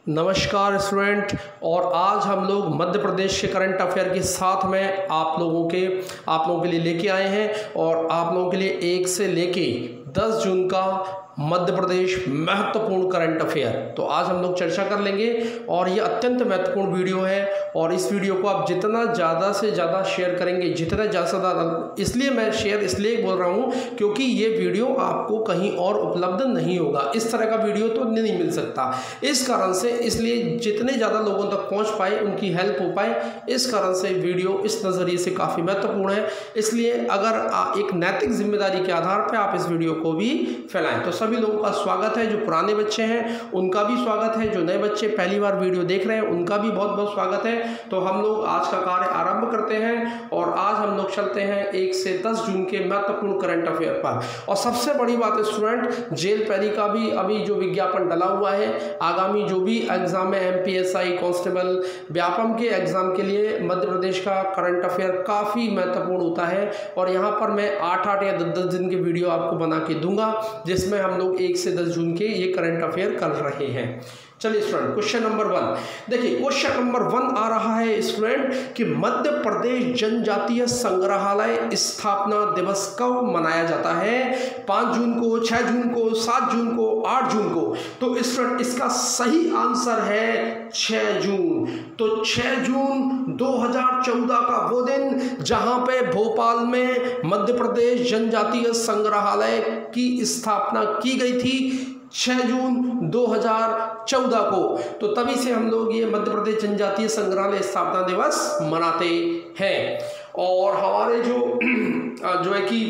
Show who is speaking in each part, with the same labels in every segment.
Speaker 1: नमस्कार स्टूडेंट। और आज हम लोग मध्य प्रदेश के करंट अफेयर के साथ में आप लोगों के लिए लेके आए हैं और आप लोगों के लिए 1 से लेके 10 जून का मध्य प्रदेश महत्वपूर्ण करंट अफेयर। तो आज हम लोग चर्चा कर लेंगे और ये अत्यंत महत्वपूर्ण वीडियो है और इस वीडियो को आप जितना ज़्यादा से ज़्यादा शेयर करेंगे, जितना ज़्यादा से ज़्यादा, इसलिए मैं शेयर इसलिए बोल रहा हूँ क्योंकि ये वीडियो आपको कहीं और उपलब्ध नहीं होगा। इस तरह का वीडियो तो नहीं मिल सकता। इस कारण से इसलिए जितने ज़्यादा लोगों तक पहुँच पाए, उनकी हेल्प हो पाए, इस कारण से वीडियो इस नज़रिए से काफ़ी महत्वपूर्ण है। इसलिए अगर एक नैतिक जिम्मेदारी के आधार पर आप इस वीडियो को भी फैलाएं। तो सभी लोगों का स्वागत है। जो पुराने बच्चे हैं उनका भी स्वागत है, जो नए बच्चे पहली बार वीडियो देख रहे हैं उनका भी बहुत बहुत स्वागत है। तो हम लोग आज का कार्य आरंभ करते हैं और आज हम लोग चलते हैं 1 से 10 जून के महत्वपूर्ण करंट अफेयर पर। और सबसे बड़ी बात है स्टूडेंट, जेल पैरी का भी अभी जो विज्ञापन डला हुआ है, आगामी जो भी एग्जाम है MPSI कांस्टेबल व्यापम के एग्जाम के लिए मध्य प्रदेश का करंट अफेयर काफ़ी महत्वपूर्ण होता है। और यहाँ पर मैं 8-8 या 10-10 दिन के वीडियो आपको बना के दूंगा जिसमें हम लोग 1 से 10 जून के ये करंट अफेयर कर रहे हैं। चलिए स्टूडेंट, क्वेश्चन नंबर 1 देखिए। क्वेश्चन नंबर 1 आ रहा है स्टूडेंट कि मध्य प्रदेश जनजातीय संग्रहालय स्थापना दिवस कब मनाया जाता है? 5 जून को, 6 जून को, 7 जून को, 8 जून को? तो स्टूडेंट इसका सही आंसर है 6 जून। तो 6 जून 2014 का वो दिन जहां पे भोपाल में मध्य प्रदेश जनजातीय संग्रहालय की स्थापना की गई थी, 6 जून 2014 को। तो तभी से हम लोग ये मध्य प्रदेश जनजातीय संग्रहालय स्थापना दिवस मनाते हैं। और हमारे जो है कि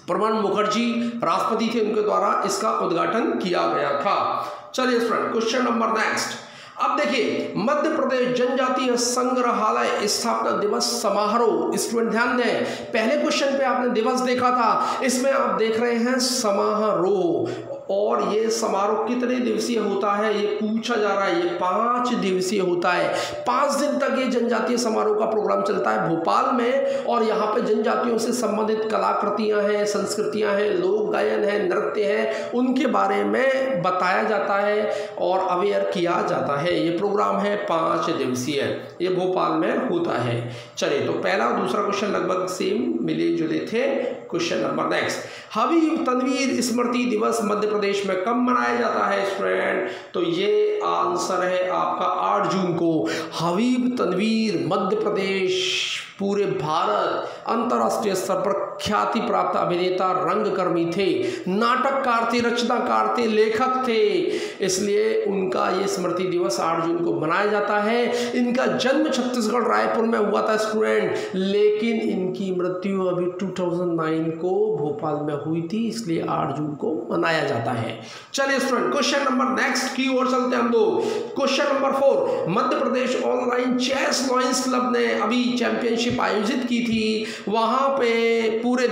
Speaker 1: प्रणब मुखर्जी राष्ट्रपति थे, उनके द्वारा इसका उद्घाटन किया गया था। चलिए स्टूडेंट, क्वेश्चन नंबर नेक्स्ट। अब देखिए, मध्य प्रदेश जनजातीय संग्रहालय स्थापना दिवस समारोह। स्टूडेंट ध्यान दें, पहले क्वेश्चन पे आपने दिवस देखा था, इसमें आप देख रहे हैं समारोह। और ये समारोह कितने दिवसीय होता है ये पूछा जा रहा है। ये 5 दिवसीय होता है। 5 दिन तक ये जनजातीय समारोह का प्रोग्राम चलता है भोपाल में। और यहाँ पे जनजातियों से संबंधित कलाकृतियाँ हैं, संस्कृतियाँ हैं, लोक गायन है, नृत्य है, उनके बारे में बताया जाता है और अवेयर किया जाता है। ये प्रोग्राम है 5 दिवसीय, ये भोपाल में होता है। चलिए, तो पहला और दूसरा क्वेश्चन लगभग सेम मिले जुले थे। Question number next, Habib Tanvir स्मृति दिवस मध्य प्रदेश में कब मनाया जाता है स्टूडेंट? तो ये आंसर है आपका 8 जून को। हबीब तनवीर मध्य प्रदेश पूरे भारत अंतर्राष्ट्रीय स्तर पर ख्याति प्राप्त अभिनेता, रंगकर्मी थे, नाटककार थे, रचनाकार थे, लेखक थे। इसलिए उनका ये स्मृति दिवस 8 जून को मनाया जाता है। इनका जन्म छत्तीसगढ़ रायपुर में हुआ था स्टूडेंट, लेकिन इनकी मृत्यु अभी 2009 को भोपाल में हुई थी, इसलिए 8 जून को मनाया जाता है। चलिए स्टूडेंट, क्वेश्चन नंबर नेक्स्ट की ओर चलते हैं हम लोग। Question number 4, Madhya Pradesh online chess lions club ने अभी चैंपियनशिप आयोजित की थी। वहां पे पूरे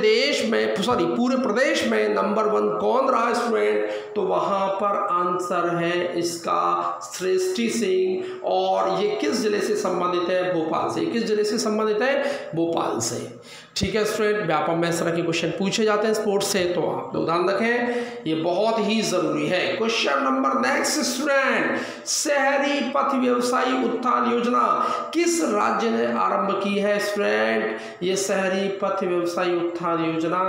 Speaker 1: प्रदेश में नंबर 1 कौन रहा स्टूडेंट? तो वहां पर आंसर है इसका सृष्टि सिंह। और ये किस जिले से संबंधित है? भोपाल से। किस जिले से संबंधित है? भोपाल से। ठीक है स्टूडेंट, व्यापम में इस तरह के क्वेश्चन पूछे जाते हैं स्पोर्ट्स से, तो आप लोग ध्यान रखें, ये बहुत ही जरूरी है। क्वेश्चन नंबर नेक्स्ट स्टूडेंट, शहरी पथ व्यवसायी उत्थान योजना किस राज्य ने आरंभ की है स्टूडेंट? ये शहरी पथ व्यवसायी उत्थान योजना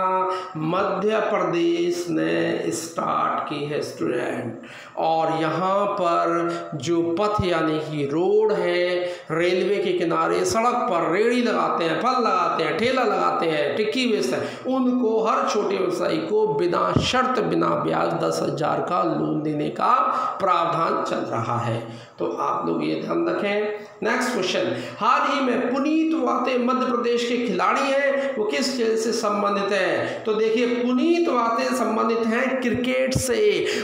Speaker 1: मध्य प्रदेश ने स्टार्ट की है स्टूडेंट। और यहाँ पर जो पथ यानी कि रोड है, रेलवे के किनारे सड़क पर रेड़ी लगाते हैं, फल लगाते हैं, ठेला लगाते हैं, टिक्की बेचते हैं, उनको हर छोटे व्यवसायी को बिना शर्त, बिना ब्याज 10,000 का लोन देने का प्रावधान चल रहा है। तो आप लोग ये ध्यान रखें। नेक्स्ट क्वेश्चन, हाल ही में पुनीत वाते मध्य प्रदेश के खिलाड़ी हैं, वो किस खेल से संबंधित है? तो देखिए, पुनीत वाते संबंधित हैं क्रिकेट से।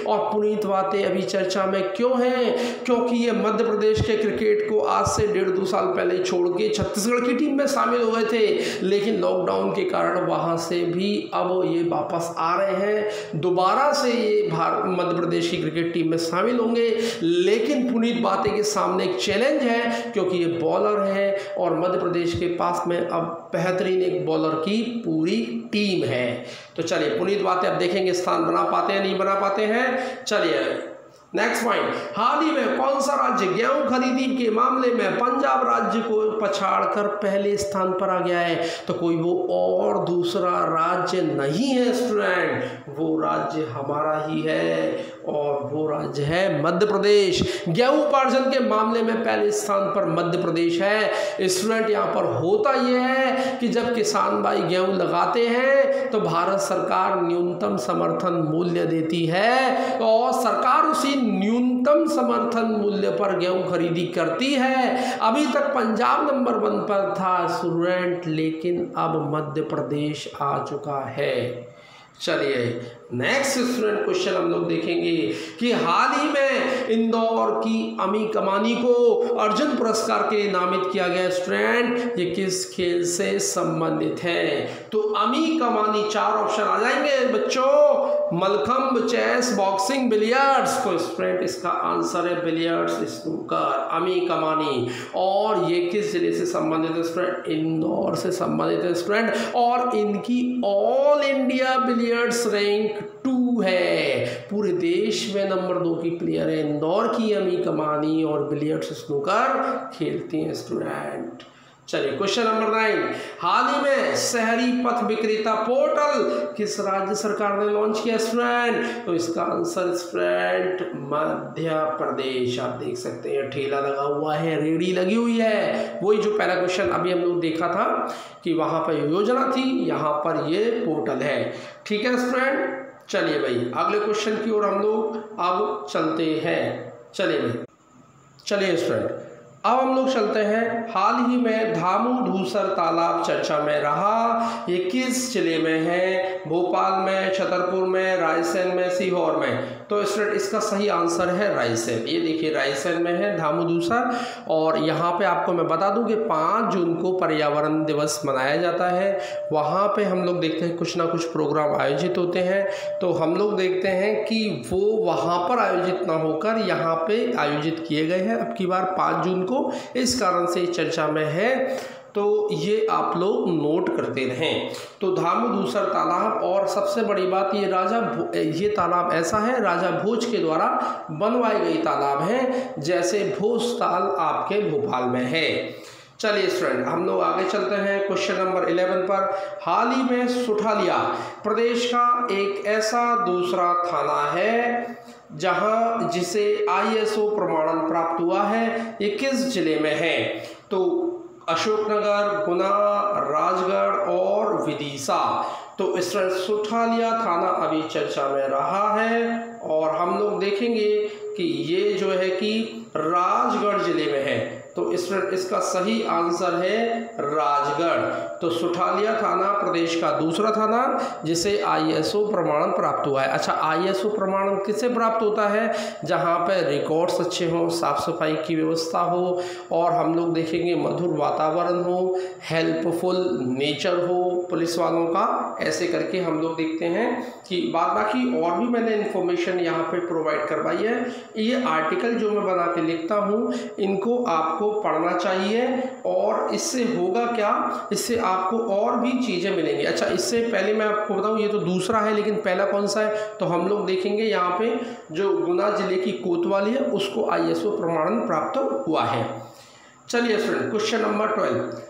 Speaker 1: और पुनीत वाते अभी चर्चा में क्यों हैं? क्योंकि ये मध्य प्रदेश के क्रिकेट को आज से 1.5-2 साल पहले छोड़ के छत्तीसगढ़ की टीम में शामिल हो गए थे, लेकिन लॉकडाउन के कारण वहां से भी अब ये वापस आ रहे हैं। दोबारा से ये मध्य प्रदेश की क्रिकेट टीम में शामिल होंगे। लेकिन पुनीत वाते के सामने एक चैलेंज है, क्योंकि ये बॉलर है और मध्य प्रदेश के पास में अब बेहतरीन एक बॉलर की पूरी टीम है। तो चलिए, पुनीत वाते अब देखेंगे स्थान बना पाते हैं नहीं बना पाते हैं। चलिए, नेक्स्ट पॉइंट, हाल ही में कौन सा राज्य गेहूं खरीदी के मामले में पंजाब राज्य को पछाड़कर पहले स्थान पर आ गया है? तो कोई वो और दूसरा राज्य नहीं है स्टूडेंट, वो राज्य हमारा ही है और वो राज्य है मध्य प्रदेश। गेहूं उपार्जन के मामले में पहले स्थान पर मध्य प्रदेश है। स्टूडेंट यहाँ पर होता यह है कि जब किसान भाई गेहूं लगाते हैं तो भारत सरकार न्यूनतम समर्थन मूल्य देती है और सरकार उसी न्यूनतम समर्थन मूल्य पर गेहूं खरीदी करती है। अभी तक पंजाब नंबर 1 पर था स्टूडेंट, लेकिन अब मध्य प्रदेश आ चुका है। चलिए नेक्स्ट स्टूडेंट क्वेश्चन हम लोग देखेंगे कि हाल ही में इंदौर की अमी कमानी को अर्जुन पुरस्कार के लिए नामित किया गया। स्टूडेंट ये किस खेल से संबंधित है? तो अमी कमानी 4 ऑप्शन आ जाएंगे बच्चों, मलखंब, चेस, बॉक्सिंग, बिलियर्ड्स। तो स्टूडेंट इसका आंसर है बिलियर्ड्स, स्नूकर, अमी कमानी। और ये किस जिले से संबंधित है स्टूडेंट? इंदौर से संबंधित है स्टूडेंट। और इनकी ऑल इंडिया बिलियर्ड्स रैंक 2 है, पूरे देश में नंबर 2 की प्लेयर है। इंदौर की अमी कमानी और बिलियर्ड्स स्नूकर खेलती हैं स्टूडेंट। चलिए क्वेश्चन नंबर 9, हाल ही में शहरी पथ विक्रेता पोर्टल किस राज्य सरकार ने लॉन्च किया स्टूडेंट? तो इसका आंसर स्टूडेंट मध्य प्रदेश। आप देख सकते हैं ठेला लगा हुआ है, रेहड़ी लगी हुई है, वही जो पहला क्वेश्चन अभी हम लोग देखा था कि वहां पर योजना थी, यहाँ पर ये पोर्टल है। ठीक है स्टूडेंट, चलिए भाई अगले क्वेश्चन की ओर हम लोग अब चलते हैं। चलिए भाई, चलिए स्टूडेंट अब हम लोग चलते हैं। हाल ही में धामू-धूसर तालाब चर्चा में रहा, ये किस जिले में है? भोपाल में, छतरपुर में, रायसेन में, सीहोर में? तो स्टूडेंट इसका सही आंसर है रायसेन। ये देखिए रायसेन में है धामू-धूसर। और यहाँ पे आपको मैं बता दूं कि 5 जून को पर्यावरण दिवस मनाया जाता है। वहाँ पे हम लोग देखते हैं कुछ ना कुछ प्रोग्राम आयोजित होते हैं, तो हम लोग देखते हैं कि वो वहाँ पर आयोजित ना होकर यहाँ पे आयोजित किए गए हैं अब की बार 5 जून को, इस कारण से चर्चा में है, तो ये आप लोग नोट करते रहें। तो धामू-धूसर तालाब, और सबसे बड़ी बात ये तालाब ऐसा है राजा भोज के द्वारा बनवाई गई तालाब है, जैसे भोज ताल आपके भोपाल में है। चलिए स्टूडेंट हम लोग आगे चलते हैं क्वेश्चन नंबर 11 पर। हाल ही में सुठालिया प्रदेश का एक ऐसा दूसरा थाना है जहां जिसे ISO प्रमाणन प्राप्त हुआ है, ये किस जिले में है? तो अशोकनगर, गुना, राजगढ़ और विदिशा। तो इस तरह सुठालिया थाना अभी चर्चा में रहा है और हम लोग देखेंगे कि ये जो है कि राजगढ़ जिले में है। तो इसका सही आंसर है राजगढ़। तो सुठालिया थाना प्रदेश का दूसरा थाना जिसे ISO प्रमाणन प्राप्त हुआ है। अच्छा, ISO प्रमाणन किससे प्राप्त होता है? जहाँ पर रिकॉर्ड्स अच्छे हों, साफ सफाई की व्यवस्था हो और हम लोग देखेंगे मधुर वातावरण हो, हेल्पफुल नेचर हो पुलिस वालों का, ऐसे करके हम लोग देखते हैं कि बाकी और भी मैंने इन्फॉर्मेशन यहाँ पे प्रोवाइड करवाई है। ये आर्टिकल जो मैं बना के लिखता हूँ इनको आपको पढ़ना चाहिए और इससे होगा क्या, इससे आपको और भी चीज़ें मिलेंगी। अच्छा, इससे पहले मैं आपको बताऊं ये तो दूसरा है, लेकिन पहला कौन सा है? तो हम लोग देखेंगे यहाँ पे जो गुना जिले की कोतवाली है उसको ISO प्रमाणन प्राप्त हुआ है। चलिए स्टूडेंट क्वेश्चन नंबर 12,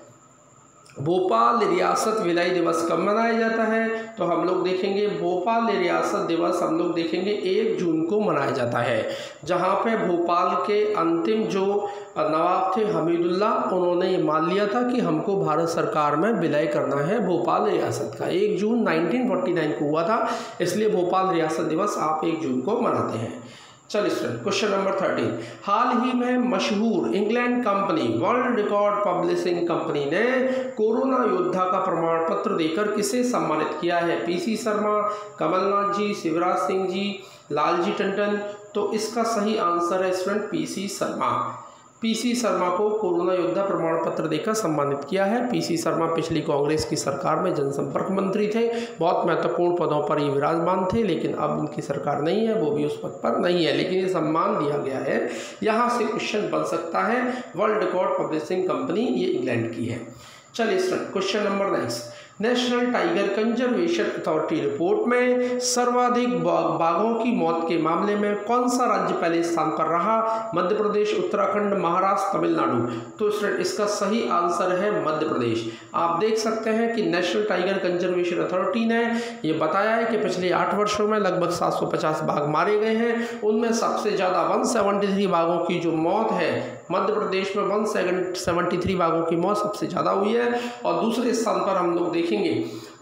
Speaker 1: भोपाल रियासत विलय दिवस कब मनाया जाता है? तो हम लोग देखेंगे भोपाल रियासत दिवस हम लोग देखेंगे 1 जून को मनाया जाता है, जहां पे भोपाल के अंतिम जो नवाब थे हमीदुल्ला, उन्होंने ये मान लिया था कि हमको भारत सरकार में विलय करना है भोपाल रियासत का। 1 जून 1949 को हुआ था, इसलिए भोपाल रियासत दिवस आप 1 जून को मनाते हैं। चलिए स्टूडेंट क्वेश्चन नंबर 13, हाल ही में मशहूर England company world record publishing company ने कोरोना योद्धा का प्रमाण पत्र देकर किसे सम्मानित किया है? PC शर्मा, कमलनाथ जी, शिवराज सिंह जी, लालजी टंडन। तो इसका सही आंसर है student PC Sharma. PC Sharma को कोरोना योद्धा प्रमाण पत्र देकर सम्मानित किया है। PC शर्मा पिछली कांग्रेस की सरकार में जनसंपर्क मंत्री थे, बहुत महत्वपूर्ण पदों पर ये विराजमान थे, लेकिन अब उनकी सरकार नहीं है, वो भी उस पद पर नहीं है, लेकिन ये सम्मान दिया गया है। यहाँ से क्वेश्चन बन सकता है, वर्ल्ड रिकॉर्ड पब्लिशिंग कंपनी ये इंग्लैंड की है। चलिए student question number next, national tiger conservation authority report में सर्वाधिक बाघों की मौत के मामले में कौन सा राज्य पहले स्थान पर रहा? मध्य प्रदेश, उत्तराखंड, महाराष्ट्र, तमिलनाडु। तो स्टूडेंट इसका सही आंसर है मध्य प्रदेश। आप देख सकते हैं कि नेशनल टाइगर कंजर्वेशन अथॉरिटी ने ये बताया है कि पिछले 8 वर्षों में लगभग 750 बाघ मारे गए हैं। उनमें सबसे ज़्यादा 173 बाघों की जो मौत है मध्य प्रदेश में 173 बाघों की मौत सबसे ज़्यादा हुई है। और दूसरे स्थान पर हम लोग देखेंगे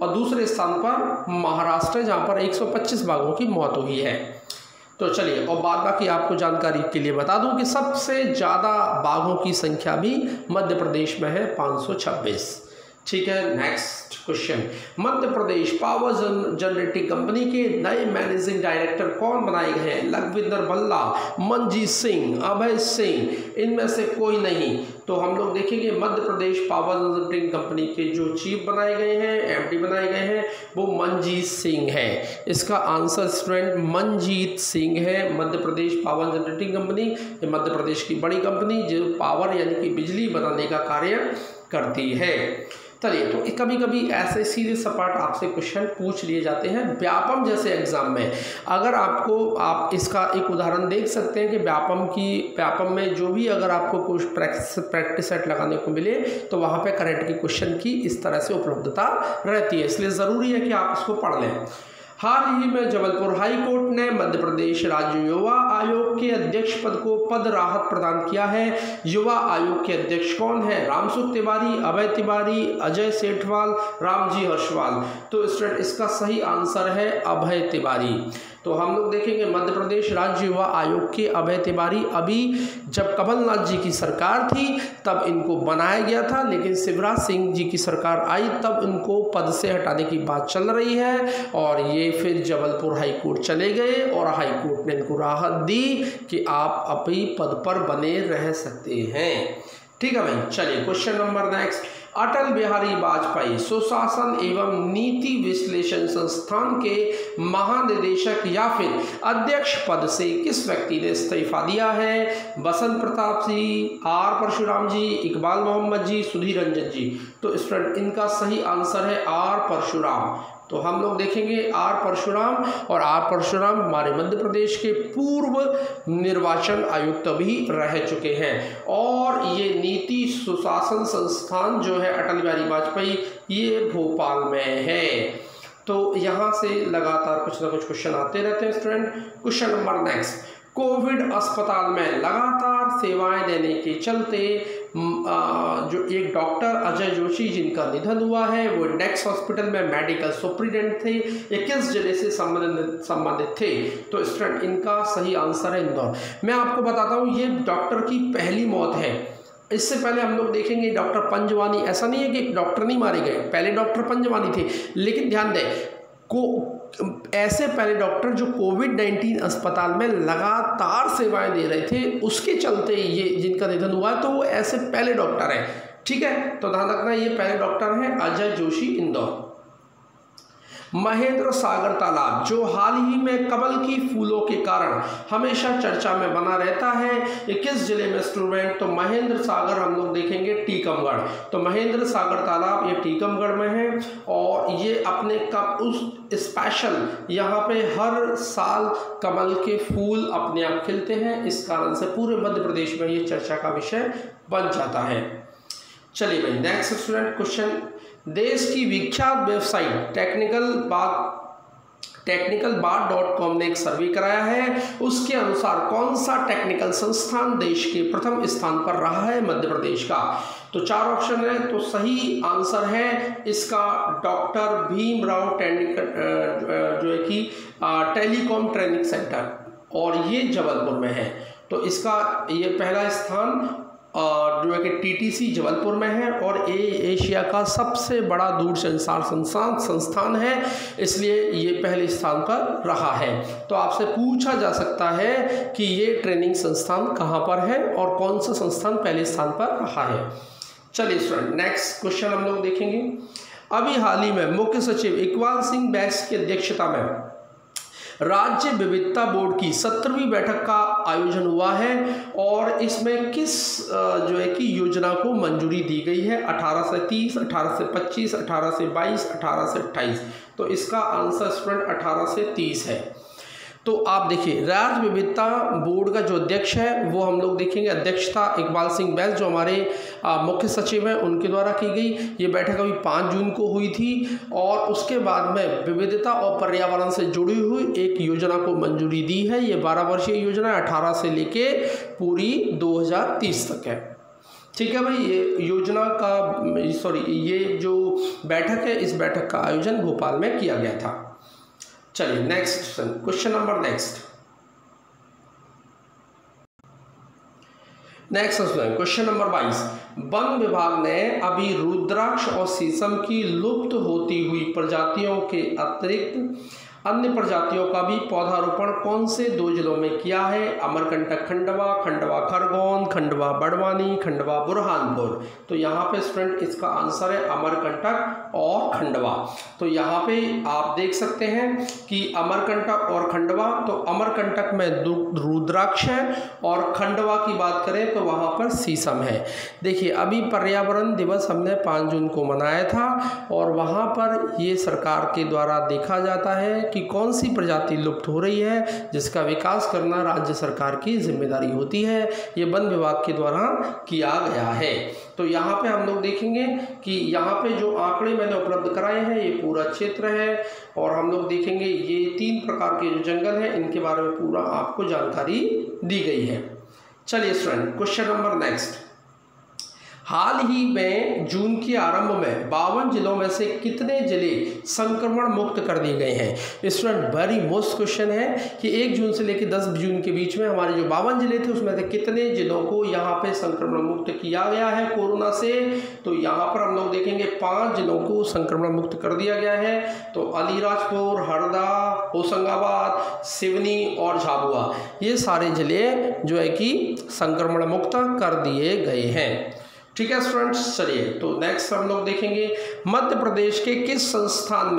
Speaker 1: और दूसरे स्थान पर महाराष्ट्र जहाँ पर 125 बाघों की मौत हुई है। तो चलिए और बाद बाकी आपको जानकारी के लिए बता दूं कि सबसे ज़्यादा बाघों की संख्या भी मध्य प्रदेश में है 526। ठीक है, नेक्स्ट क्वेश्चन। मध्य प्रदेश पावर जनरेटिंग कंपनी के नए मैनेजिंग डायरेक्टर कौन बनाए गए हैं? लखविंदर भल्ला, मनजीत सिंह, अभय सिंह, इनमें से कोई नहीं। तो हम लोग देखेंगे मध्य प्रदेश पावर जनरेटिंग कंपनी के जो चीफ बनाए गए हैं, एमडी बनाए गए हैं, वो मनजीत सिंह है। इसका आंसर स्टूडेंट मनजीत सिंह है। मध्य प्रदेश पावर जनरेटिंग कंपनी ये मध्य प्रदेश की बड़ी कंपनी जो पावर यानी कि बिजली बनाने का कार्य करती है। चलिए, तो कभी कभी ऐसे सीधे सपाट आपसे क्वेश्चन पूछ लिए जाते हैं व्यापम जैसे एग्जाम में। अगर आप इसका एक उदाहरण देख सकते हैं कि व्यापम में जो भी अगर आपको कुछ प्रैक्टिस सेट लगाने को मिले तो वहाँ पे करंट के क्वेश्चन की इस तरह से उपलब्धता रहती है, इसलिए ज़रूरी है कि आप इसको पढ़ लें। हाल ही में जबलपुर हाई कोर्ट ने मध्य प्रदेश राज्य युवा आयोग के अध्यक्ष पद को पद राहत प्रदान किया है। युवा आयोग के अध्यक्ष कौन है? रामसुख तिवारी, अभय तिवारी, अजय सेठवाल, रामजी हर्षवाल। तो स्टूडेंट इसका सही आंसर है अभय तिवारी। तो हम लोग देखेंगे मध्य प्रदेश राज्य युवा आयोग के अभय तिवारी अभी जब कमलनाथ जी की सरकार थी तब इनको बनाया गया था, लेकिन शिवराज सिंह जी की सरकार आई तब इनको पद से हटाने की बात चल रही है और ये फिर जबलपुर हाई कोर्ट चले गए और हाई कोर्ट ने इनको राहत दी कि आप अपनी पद पर बने रह सकते हैं। ठीक है भाई, चलिए question number next. Atal Bihari Vajpayee सुशासन एवं नीति विश्लेषण संस्थान के महानिदेशक या फिर अध्यक्ष पद से किस व्यक्ति ने इस्तीफा दिया है? बसंत प्रताप जी, आर परशुराम जी, इकबाल मोहम्मद जी, सुधीर रंजन जी। तो स्टूडेंट इनका सही आंसर है आर परशुराम। तो हम लोग देखेंगे आर परशुराम, और आर परशुराम हमारे मध्य प्रदेश के पूर्व निर्वाचन आयुक्त भी रह चुके हैं। और ये नीति सुशासन संस्थान जो है अटल बिहारी वाजपेयी ये भोपाल में है। तो यहाँ से लगातार कुछ ना कुछ क्वेश्चन आते रहते हैं student. Question number next. Covid अस्पताल में लगातार सेवाएं देने के चलते जो एक डॉक्टर अजय जोशी जिनका निधन हुआ है वो इंडेक्स हॉस्पिटल में मेडिकल सुप्रिटेंडेंट थे, ये किस जिले से संबंधित थे? तो स्टूडेंट इनका सही आंसर है इंदौर। मैं आपको बताता हूँ ये डॉक्टर की पहली मौत है। इससे पहले हम लोग देखेंगे डॉक्टर पंजवानी, ऐसा नहीं है कि डॉक्टर नहीं मारे गए, पहले डॉक्टर पंजवानी थे, लेकिन ध्यान दें ऐसे पहले डॉक्टर जो कोविड-19 अस्पताल में लगातार सेवाएं दे रहे थे उसके चलते ये जिनका निधन हुआ है तो वो ऐसे पहले डॉक्टर हैं। ठीक है, तो ध्यान रखना ये पहले डॉक्टर हैं अजय जोशी, इंदौर। महेंद्र सागर तालाब जो हाल ही में कमल की फूलों के कारण हमेशा चर्चा में बना रहता है, ये किस जिले में स्टूडेंट? तो महेंद्र सागर हम लोग देखेंगे टीकमगढ़। तो महेंद्र सागर तालाब ये टीकमगढ़ में है और ये अपने उस स्पेशल यहाँ पे हर साल कमल के फूल अपने आप खिलते हैं, इस कारण से पूरे मध्य प्रदेश में ये चर्चा का विषय बन जाता है। चलिए भाई नेक्स्ट स्टूडेंट क्वेश्चन। देश की विख्यात वेबसाइट टेक्निकल.com ने एक सर्वे कराया है, उसके अनुसार कौन सा टेक्निकल संस्थान देश के प्रथम स्थान पर रहा है मध्य प्रदेश का? तो 4 ऑप्शन है, तो सही आंसर है इसका डॉक्टर भीमराव जो है कि टेलीकॉम ट्रेनिंग सेंटर, और ये जबलपुर में है। तो इसका ये पहला स्थान जो है कि टीटीसी जबलपुर में है और एशिया का सबसे बड़ा दूरसंचार संस्थान है, इसलिए ये पहले स्थान पर रहा है। तो आपसे पूछा जा सकता है कि ये ट्रेनिंग संस्थान कहाँ पर है और कौन सा संस्थान पहले स्थान पर रहा है। चलिए स्टूडेंट नेक्स्ट क्वेश्चन हम लोग देखेंगे। अभी हाल ही में मुख्य सचिव इकबाल सिंह बैस की अध्यक्षता में राज्य विविधता बोर्ड की 17वीं बैठक का आयोजन हुआ है और इसमें किस जो है कि योजना को मंजूरी दी गई है? 18 से 30, 18 से 25, 18 से 22, 18 से 28। तो इसका आंसर स्टूडेंट 18 से 30 है। तो आप देखिए राज्य विविधता बोर्ड का जो अध्यक्ष है वो हम लोग देखेंगे, अध्यक्षता इकबाल सिंह बैस जो हमारे मुख्य सचिव हैं उनके द्वारा की गई। ये बैठक अभी 5 जून को हुई थी और उसके बाद में विविधता और पर्यावरण से जुड़ी हुई एक योजना को मंजूरी दी है। ये 12 वर्षीय योजना 18 से लेके पूरी 2030 तक है। ठीक है भाई, ये योजना का ये जो बैठक है इस बैठक का आयोजन भोपाल में किया गया था। चलिए next question number next question number 22। One विभाग ने अभी रुद्राक्ष और शीशम की लुप्त होती हुई प्रजातियों के अतिरिक्त अन्य प्रजातियों का भी पौधारोपण कौन से 2 जिलों में किया है? अमरकंटक खंडवा, खंडवा खरगोन, खंडवा बड़वानी, खंडवा बुरहानपुर। तो यहाँ पे स्टूडेंट इसका आंसर है अमरकंटक और खंडवा। तो यहाँ पे आप देख सकते हैं कि अमरकंटक और खंडवा, तो अमरकंटक में रुद्राक्ष है और खंडवा की बात करें तो वहाँ पर शीशम है। देखिए अभी पर्यावरण दिवस हमने 5 जून को मनाया था और वहाँ पर ये सरकार के द्वारा देखा जाता है कि कौन सी प्रजाति लुप्त हो रही है, जिसका विकास करना राज्य सरकार की जिम्मेदारी होती है। ये वन विभाग के द्वारा किया गया है। तो यहाँ पे हम लोग देखेंगे कि यहाँ पे जो आंकड़े मैंने उपलब्ध कराए हैं ये पूरा क्षेत्र है और हम लोग देखेंगे ये 3 प्रकार के जो जंगल हैं इनके बारे में पूरा आपको जानकारी दी गई है। चलिए स्टूडेंट क्वेश्चन नंबर नेक्स्ट। हाल ही में जून के आरंभ में 52 जिलों में से कितने जिले संक्रमण मुक्त कर दिए गए हैं? स्टूडेंट वेरी मोस्ट क्वेश्चन है कि 1 जून से लेकर 10 जून के बीच में हमारे जो 52 जिले थे उसमें से कितने जिलों को यहाँ पे संक्रमण मुक्त किया गया है कोरोना से? तो यहाँ पर हम लोग देखेंगे 5 जिलों को संक्रमण मुक्त कर दिया गया है। तो अलीराजपुर, हरदा, होशंगाबाद, सिवनी और झाबुआ, ये सारे जिले जो है कि संक्रमण मुक्त कर दिए गए हैं। ठीक है स्टूडेंट्स, चलिए तो नेक्स्ट हम लोग देखेंगे मध्य प्रदेश के किस संस्थान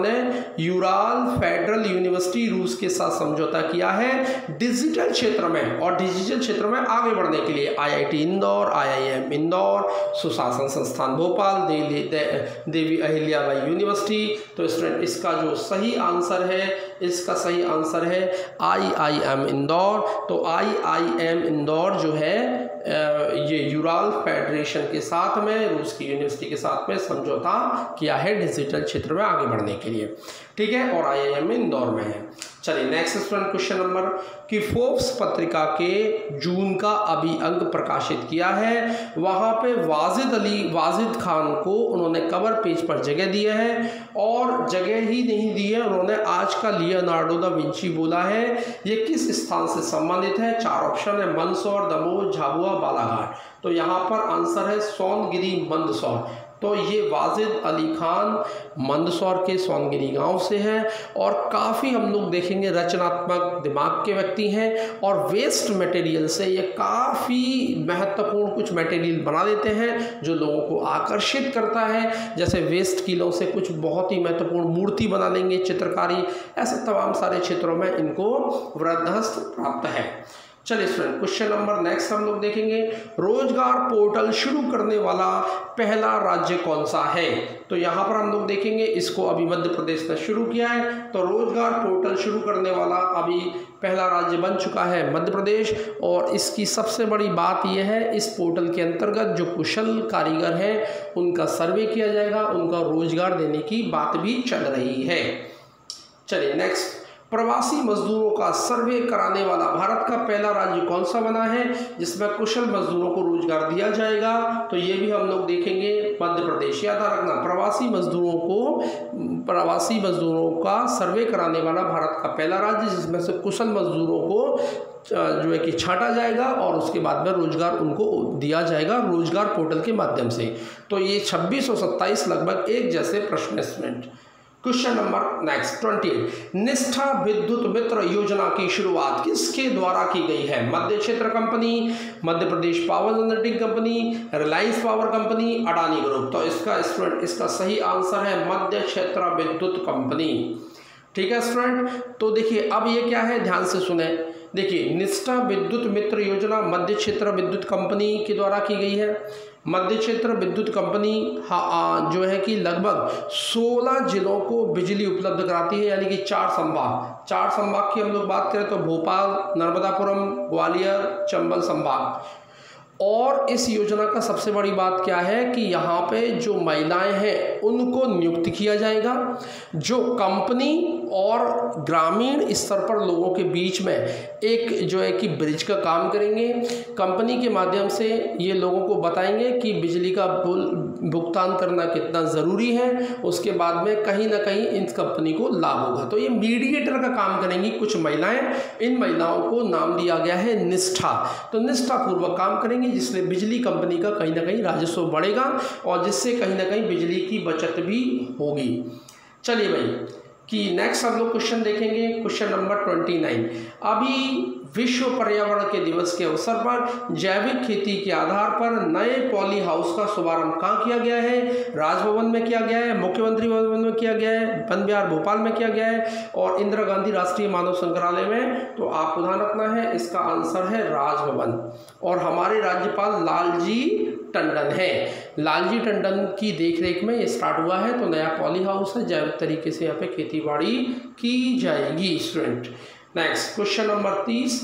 Speaker 1: ने यूराल फेडरल यूनिवर्सिटी रूस के साथ समझौता किया है डिजिटल क्षेत्र में और डिजिटल क्षेत्र में आगे बढ़ने के लिए? IIT इंदौर, IIM इंदौर, सुशासन संस्थान भोपाल, देवी अहिल्याबाई यूनिवर्सिटी। तो स्टूडेंट इसका जो सही आंसर है IIM इंदौर। तो IIM इंदौर जो है ये यूराल फेडरेशन के साथ में रूस की यूनिवर्सिटी के साथ में समझौता किया है डिजिटल क्षेत्र में आगे बढ़ने के लिए। ठीक है, और IIM इंदौर में है। चलिए नेक्स्ट स्टूडेंट क्वेश्चन नंबर कि फोर्ब्स पत्रिका के जून का अभी अंक प्रकाशित किया है। वहाँ पे वाजिद खान को उन्होंने कवर पेज पर जगह दिया है और जगह ही नहीं दी है, उन्होंने आज का लियोनार्डो दा विंची बोला है। ये किस स्थान से संबंधित है? 4 ऑप्शन है, मंदसौर, दमोह, झाबुआ, बालाघाट। तो यहाँ पर आंसर है सोनगिरी मंदसौर। तो ये वाजिद अली खान मंदसौर के सोनगिरी गांव से हैं और काफ़ी हम लोग देखेंगे रचनात्मक दिमाग के व्यक्ति हैं और वेस्ट मटेरियल से ये काफ़ी महत्वपूर्ण कुछ मटेरियल बना देते हैं जो लोगों को आकर्षित करता है। जैसे वेस्ट किलों से कुछ बहुत ही महत्वपूर्ण मूर्ति बना लेंगे, चित्रकारी, ऐसे तमाम सारे क्षेत्रों में इनको वृद्धस्थ प्राप्त है। चलिए स्टूडेंट क्वेश्चन नंबर नेक्स्ट हम लोग देखेंगे रोजगार पोर्टल शुरू करने वाला पहला राज्य कौन सा है? तो यहाँ पर हम लोग देखेंगे इसको अभी मध्य प्रदेश ने शुरू किया है। तो रोजगार पोर्टल शुरू करने वाला अभी पहला राज्य बन चुका है मध्य प्रदेश। और इसकी सबसे बड़ी बात यह है इस पोर्टल के अंतर्गत जो कुशल कारीगर हैं उनका सर्वे किया जाएगा, उनका रोजगार देने की बात भी चल रही है। चलिए नेक्स्ट, प्रवासी मजदूरों का सर्वे कराने वाला भारत का पहला राज्य कौन सा बना है जिसमें कुशल मजदूरों को रोजगार दिया जाएगा? तो ये भी हम लोग देखेंगे मध्य प्रदेश। याद रखना प्रवासी मजदूरों का सर्वे कराने वाला भारत का पहला राज्य जिसमें से कुशल मजदूरों को जो है कि छांटा जाएगा और उसके बाद में रोजगार उनको दिया जाएगा रोजगार पोर्टल के माध्यम से। तो ये 26 और 27 लगभग एक जैसे प्रश्न स्टूडेंट। क्वेश्चन नंबर नेक्स्ट 28, निष्ठा विद्युत मित्र योजना की शुरुआत किसके द्वारा की गई है? Madhya Kshetra company, Madhya Pradesh power generating company, Reliance power company, Adani group. तो इसका सही आंसर है मध्य क्षेत्र विद्युत कंपनी। ठीक है स्टूडेंट। तो देखिए अब ये क्या है, ध्यान से सुने। देखिए निष्ठा विद्युत मित्र योजना मध्य क्षेत्र विद्युत कंपनी के द्वारा की गई है। मध्य क्षेत्र विद्युत कंपनी जो है कि लगभग 16 जिलों को बिजली उपलब्ध कराती है, यानी कि 4 संभाग की हम लोग बात करें तो भोपाल, नर्मदापुरम, ग्वालियर, चंबल संभाग। और इस योजना का सबसे बड़ी बात क्या है कि यहाँ पे जो महिलाएं हैं उनको नियुक्त किया जाएगा, जो कंपनी और ग्रामीण स्तर पर लोगों के बीच में एक जो है कि ब्रिज का काम करेंगे। कंपनी के माध्यम से ये लोगों को बताएंगे कि बिजली का भुगतान करना कितना ज़रूरी है, उसके बाद में कहीं ना कहीं इन कंपनी को लाभ होगा। तो ये मीडिएटर का काम करेंगी कुछ महिलाएं। इन महिलाओं को नाम दिया गया है निष्ठा। तो निष्ठापूर्वक काम करेंगे जिससे बिजली कंपनी का कहीं ना कहीं राजस्व बढ़ेगा और जिससे कहीं ना कहीं बिजली की बचत भी होगी। चलिए भाई कि नेक्स्ट हम लोग क्वेश्चन देखेंगे, क्वेश्चन नंबर 29। अभी विश्व पर्यावरण के दिवस के अवसर पर जैविक खेती के आधार पर नए पॉली हाउस का शुभारंभ कहाँ किया गया है? राजभवन में किया गया है, मुख्यमंत्री भवन में किया गया है, वन विहार भोपाल में किया गया है और इंदिरा गांधी राष्ट्रीय मानव संग्रहालय में। तो आपको ध्यान रखना है, इसका आंसर है राजभवन। और हमारे राज्यपाल लालजी टंडन है। लालजी टंडन की देखरेख में ये स्टार्ट हुआ है। तो नया पॉली हाउस है, जैविक तरीके से यहाँ पे खेती बाड़ी की जाएगी स्टूडेंट। Next question number 30।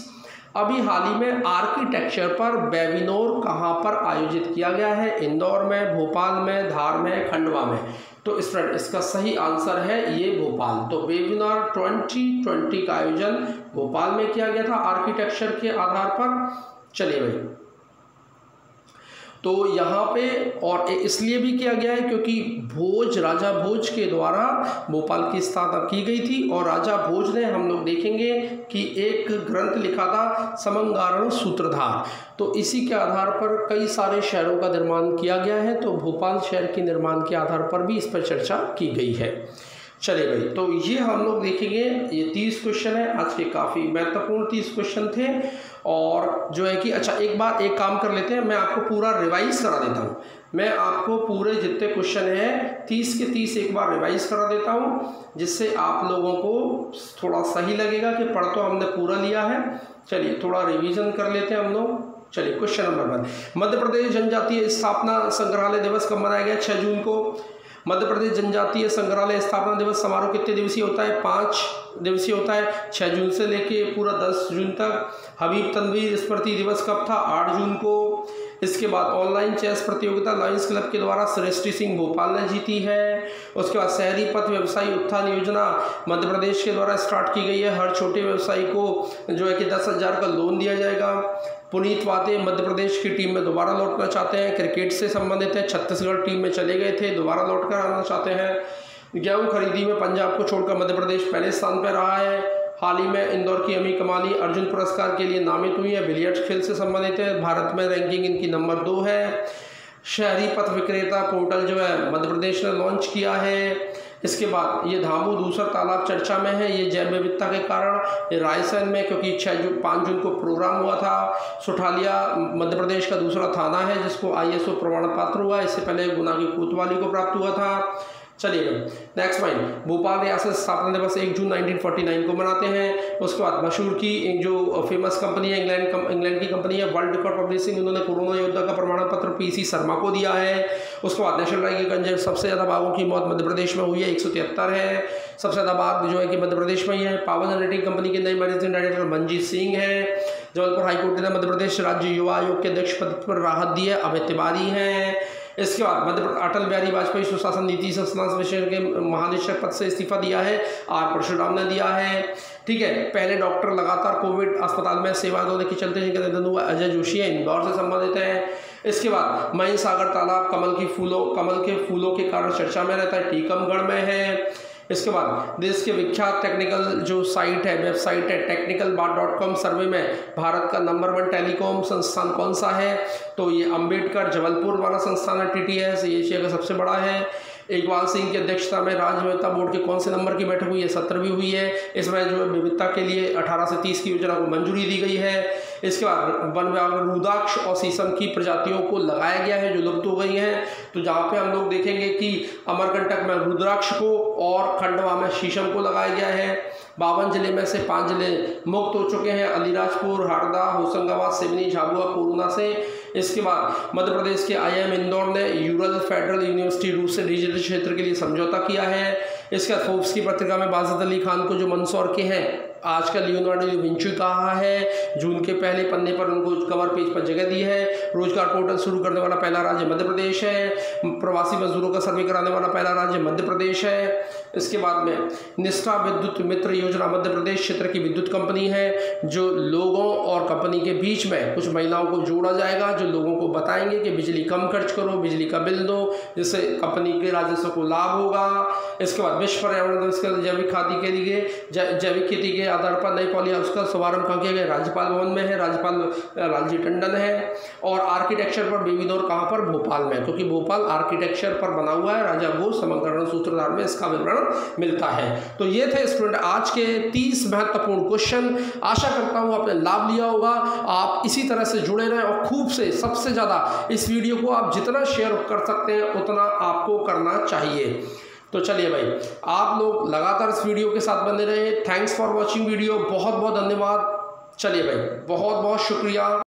Speaker 1: अभी हाल ही में आर्किटेक्चर पर वेबिनार कहाँ पर आयोजित किया गया है? इंदौर में, भोपाल में, धार में, खंडवा में। तो स्टूडेंट इसका सही आंसर है ये भोपाल। तो वेबिनार 2020 का आयोजन भोपाल में किया गया था आर्किटेक्चर के आधार पर। चलिए भाई, तो यहाँ पे और इसलिए भी किया गया है क्योंकि भोज, राजा भोज के द्वारा भोपाल की स्थापना की गई थी। और राजा भोज ने, हम लोग देखेंगे कि एक ग्रंथ लिखा था समंगारण सूत्रधार। तो इसी के आधार पर कई सारे शहरों का निर्माण किया गया है। तो भोपाल शहर के निर्माण के आधार पर भी इस पर चर्चा की गई है। चलिए भाई, तो ये हम लोग देखेंगे। ये 30 क्वेश्चन है आज के, काफ़ी महत्वपूर्ण 30 क्वेश्चन थे। और जो है कि अच्छा एक काम कर लेते हैं, मैं आपको पूरा रिवाइज करा देता हूँ। मैं आपको पूरे जितने क्वेश्चन हैं 30 के 30 एक बार रिवाइज करा देता हूँ, जिससे आप लोगों को थोड़ा सही लगेगा कि पढ़ तो हमने पूरा लिया है। चलिए थोड़ा रिवीजन कर लेते हैं हम लोग। चलिए क्वेश्चन नंबर 1, मध्य प्रदेश जनजातीय स्थापना संग्रहालय दिवस कब मनाया गया? 6 जून को। मध्य प्रदेश जनजातीय संग्रहालय स्थापना दिवस समारोह कितने दिवसीय होता है? 5 दिवसीय होता है, 6 जून से लेके पूरा 10 जून तक। हबीब तनवीर स्मृति दिवस कब था? 8 जून को। इसके बाद ऑनलाइन चेस प्रतियोगिता लायंस क्लब के द्वारा सृष्टि सिंह भोपाल ने जीती है। उसके बाद शहरी पथ व्यवसायी उत्थान योजना मध्य प्रदेश के द्वारा स्टार्ट की गई है। हर छोटे व्यवसायी को जो है कि 10,000 का लोन दिया जाएगा। पुनीत वाते मध्य प्रदेश की टीम में दोबारा लौटना चाहते हैं, क्रिकेट से संबंधित है, छत्तीसगढ़ टीम में चले गए थे, दोबारा लौट कर आना चाहते हैं। गेहूं खरीदी में पंजाब को छोड़कर मध्य प्रदेश पहले स्थान पर रहा है। हाल ही में इंदौर की अमी कमानी अर्जुन पुरस्कार के लिए नामित हुई है, बिलियर्ड्स खेल से संबंधित है। भारत में रैंकिंग इनकी नंबर 2 है। शहरी पथ विक्रेता पोर्टल जो है मध्य प्रदेश ने लॉन्च किया है। इसके बाद ये धामू दूसरा तालाब चर्चा में है, ये जैव विविधता के कारण। ये रायसेन में, क्योंकि 5 जून को प्रोग्राम हुआ था। सुठालिया मध्य प्रदेश का दूसरा थाना है जिसको ISO प्रमाण पत्र हुआ। इससे पहले गुना की कोतवाली को प्राप्त हुआ था। चलिए नेक्स्ट पॉइंट, भोपाल रियासत स्थापना दिवस 1 जून 1949 को मनाते हैं। उसके बाद मशहूर की एक जो फेमस कंपनी है, इंग्लैंड की कंपनी है वर्ल्ड रिकॉर्ड पब्लिशिंग, उन्होंने कोरोना योद्धा का प्रमाण पत्र PC शर्मा को दिया है। उसके बाद नेशनल टाइगर कंजर, सबसे ज़्यादा बाघों की मौत मध्य प्रदेश में हुई है, 173 है। सबसे ज़्यादा बाघ जो है कि मध्य प्रदेश में ही है। पावर जनरेटिंग कंपनी के नए मैनेजिंग डायरेक्टर मंजीत सिंह है। जबलपुर हाईकोर्ट ने मध्य प्रदेश राज्य युवा आयोग के अध्यक्ष पद पर राहत दी है, अभय तिवारी हैं। इसके बाद मध्य अटल बिहारी वाजपेयी सुशासन नीति संस्थान विषय के महानिदेशक पद से इस्तीफा दिया है, R परशुराम ने दिया है। ठीक है, पहले डॉक्टर लगातार कोविड अस्पताल में सेवा देने के चलते जिनका निधन हुआ अजय जोशी है, इंदौर से संबंधित है। इसके बाद महीन सागर तालाब कमल के फूलों के कारण चर्चा में रहता है, टीकमगढ़ में है। इसके बाद देश के विख्यात टेक्निकल जो साइट है, वेबसाइट है technicalbart.com, सर्वे में भारत का नंबर 1 टेलीकॉम संस्थान कौन सा है? तो ये अंबेडकर जबलपुर वाला संस्थान है, TTS, ये एशिया का सबसे बड़ा है। इकबाल सिंह की अध्यक्षता में राज्य विविधता बोर्ड के कौन से नंबर की बैठक हुई है? 17वीं हुई है। इसमें जो विविधता के लिए 18 से 30 की योजना को मंजूरी दी गई है। इसके बाद वन विभाग में रुद्राक्ष और शीशम की प्रजातियों को लगाया गया है जो लुप्त हो गई हैं। तो जहाँ पे हम लोग देखेंगे कि अमरकंटक में रुद्राक्ष को और खंडवा में शीशम को लगाया गया है। 52 जिले में से 5 जिले मुक्त हो चुके हैं, अलीराजपुर, हरदा, होशंगाबाद, सिवनी, झाबुआ, कोरोना से। इसके बाद मध्य प्रदेश के IIM इंदौर ने यूरल फेडरल यूनिवर्सिटी रूस से डिजिटल क्षेत्र के लिए समझौता किया है। इसके बाद फोर्ब्स की पत्रिका में बाजिद अली खान को जो मंदसौर के हैं आजकल लियोनार्डो दा विंची कहा है। जून के पहले पन्ने पर उनको कवर पेज पर जगह दी है। रोजगार पोर्टल शुरू करने वाला पहला राज्य मध्य प्रदेश है। प्रवासी मजदूरों का सर्वे कराने वाला पहला राज्य मध्य प्रदेश है। इसके बाद में निष्ठा विद्युत मित्र योजना मध्य प्रदेश क्षेत्र की विद्युत कंपनी है जो लोगों और कंपनी के बीच में कुछ महिलाओं को जोड़ा जाएगा, जो लोगों को बताएंगे कि बिजली कम खर्च करो, बिजली का बिल दो, जिससे कंपनी के राजस्व को लाभ होगा। इसके बाद विश्व पर्यावरण दिवस के जैविक खेती के लिए जैविक खेती के आधार पर नई पॉली हाउस का शुभारंभ कहाँ किया गया? राज्यपाल भवन में है, राज्यपाल लालजी टंडन है। और आर्किटेक्चर पर बेबी दौर कहाँ पर? भोपाल में, क्योंकि भोपाल आर्किटेक्चर पर बना हुआ है। राजा भोज समग्रण सूत्रधार में इसका विवरण मिलता है। तो ये थे स्टूडेंट आज के 30 महत्वपूर्ण क्वेश्चन। आशा करता हूँ आपने लाभ लिया होगा। आप इसी तरह से जुड़े रहें और खूब से सबसे ज़्यादा इस वीडियो को आप जितना शेयर कर सकते हैं उतना आपको करना चाहिए। तो चलिए भाई, आप लोग लगातार इस वीडियो के साथ बने रहे। थैंक्स फॉर वॉचिंग वीडियो, बहुत बहुत धन्यवाद। चलिए भाई, बहुत बहुत शुक्रिया।